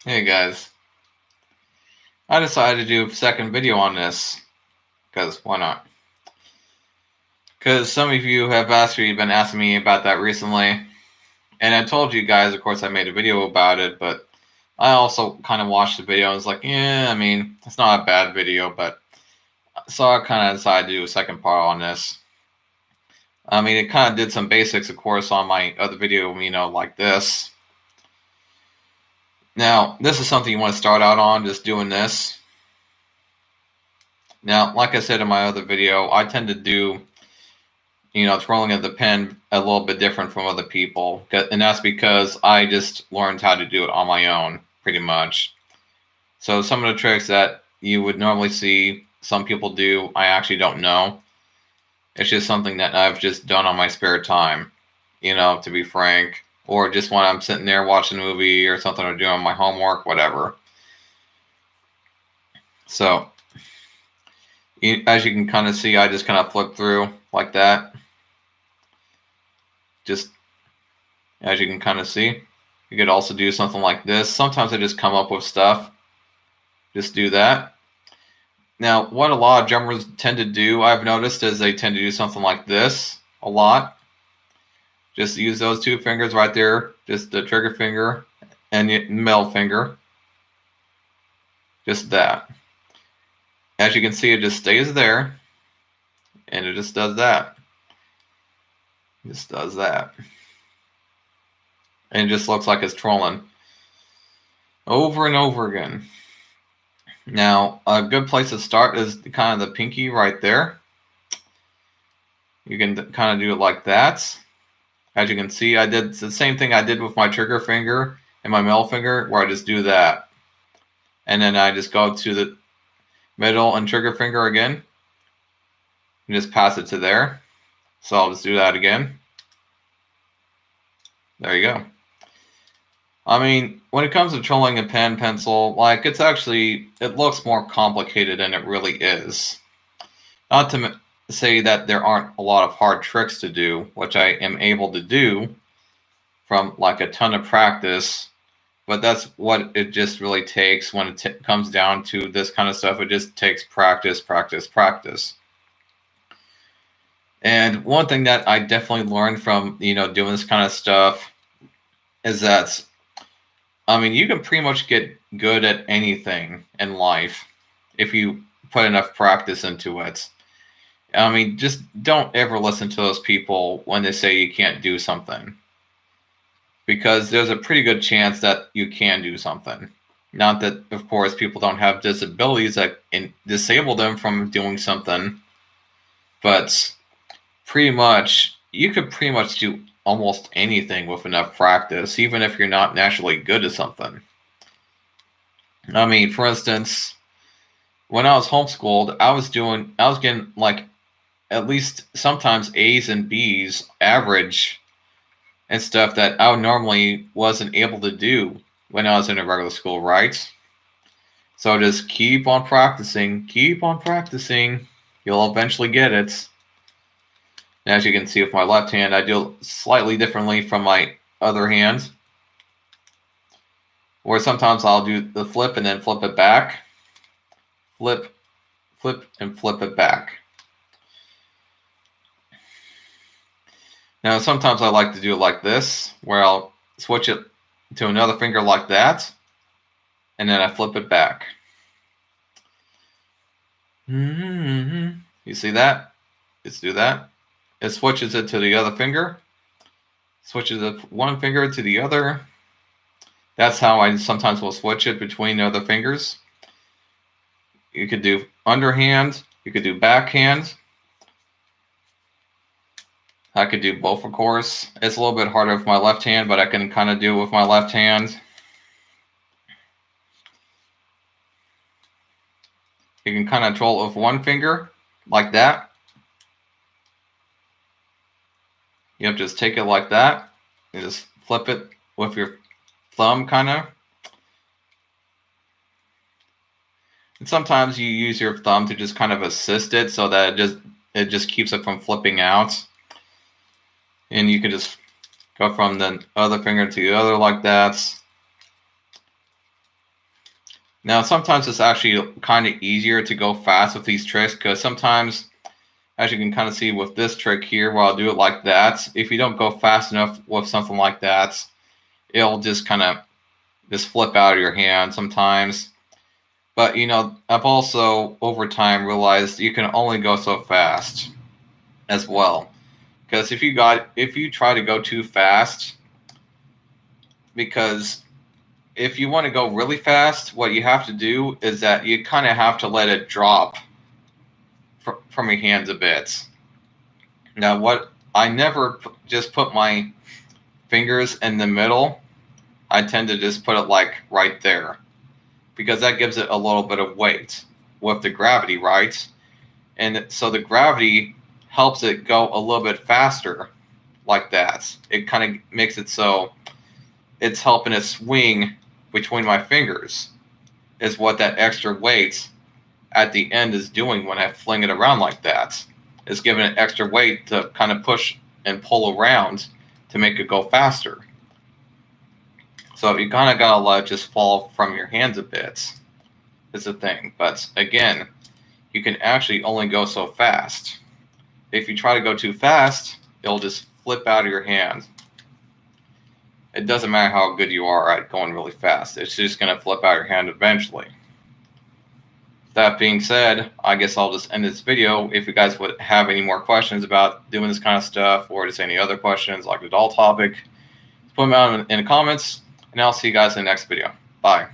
Hey guys, I decided to do a second video on this, because why not? Because some of you have actually been asking me about that recently, and I told you guys, of course, I made a video about it, but I also kind of watched the video and was like, yeah, I mean, it's not a bad video, but so I kind of decided to do a second part on this. I mean, it kind of did some basics, of course, on my other video, like this. Now, this is something you want to start out on, just doing this. Now, like I said in my other video, I tend to do twirling of the pen a little bit different from other people. And that's because I just learned how to do it on my own, pretty much. So some of the tricks that you would normally see some people do, I actually don't know. It's just something that I've just done on my spare time, to be frank. Or just when I'm sitting there watching a movie or something or doing my homework, whatever. So, as you can kind of see, I just kind of flip through like that. Just as you can kind of see. You could also do something like this. Sometimes I just come up with stuff. Just do that. Now, what a lot of drummers tend to do, I've noticed, is they tend to do something like this a lot. Just use those two fingers right there, just the trigger finger and the middle finger. Just that. As you can see, it just stays there, and it just does that. Just does that. And it just looks like it's trolling over and over again. Now, a good place to start is kind of the pinky right there. You can kind of do it like that. As you can see, I did the same thing I did with my trigger finger and my middle finger, where I just do that. And then I just go to the middle and trigger finger again, and just pass it to there. So I'll just do that again. There you go. I mean, when it comes to trolling a pen pencil, like it looks more complicated than it really is. Not to say that there aren't a lot of hard tricks to do, which I am able to do from like a ton of practice, but that's what it just really takes when it comes down to this kind of stuff. It just takes practice, practice, practice. And one thing that I definitely learned from, doing this kind of stuff is that, I mean, you can pretty much get good at anything in life if you put enough practice into it. I mean, just don't ever listen to those people when they say you can't do something, because there's a pretty good chance that you can do something. Not that, of course, people don't have disabilities that disable them from doing something, but you could pretty much do almost anything with enough practice, even if you're not naturally good at something. I mean, for instance, when I was homeschooled, I was getting like at least sometimes A's and B's average and stuff that I normally wasn't able to do when I was in a regular school, right? So just keep on practicing, keep on practicing. You'll eventually get it. And as you can see with my left hand, I do it slightly differently from my other hand. Where sometimes I'll do the flip and then flip it back. Flip, flip, and flip it back. Now sometimes I like to do it like this, where I'll switch it to another finger like that, and then I flip it back. You see that? Let's do that. It switches it to the other finger. Switches it one finger to the other. That's how I sometimes will switch it between the other fingers. You could do underhand. You could do backhand. I could do both, of course. It's a little bit harder with my left hand, but I can kind of do it with my left hand. You can kind of control it with one finger, like that. You have to just take it like that. You just flip it with your thumb, kind of. And sometimes you use your thumb to just kind of assist it so that it just keeps it from flipping out. And you can just go from the other finger to the other like that. Now, sometimes it's actually kind of easier to go fast with these tricks because sometimes, as you can kind of see with this trick here, where I'll do it like that, if you don't go fast enough with something like that, it'll just kind of just flip out of your hand sometimes. But I've also over time realized you can only go so fast as well. Because if you try to go too fast, because if you want to go really fast, what you have to do is that you kind of have to let it drop from your hands a bit. Now, what I never just put my fingers in the middle. I tend to just put it like right there because that gives it a little bit of weight with the gravity, right? And so the gravity helps it go a little bit faster like that. It kind of makes it so it's helping it swing between my fingers, is what that extra weight at the end is doing when I fling it around like that. It's giving it extra weight to kind of push and pull around to make it go faster. So you kind of gotta let it just fall from your hands a bit. Is the thing. But again, you can actually only go so fast. If you try to go too fast, it'll just flip out of your hand. It doesn't matter how good you are at going really fast. It's just going to flip out your hand eventually. That being said, I guess I'll just end this video. If you guys would have any more questions about doing this kind of stuff or just any other questions like the doll topic, put them out in the comments, and I'll see you guys in the next video. Bye.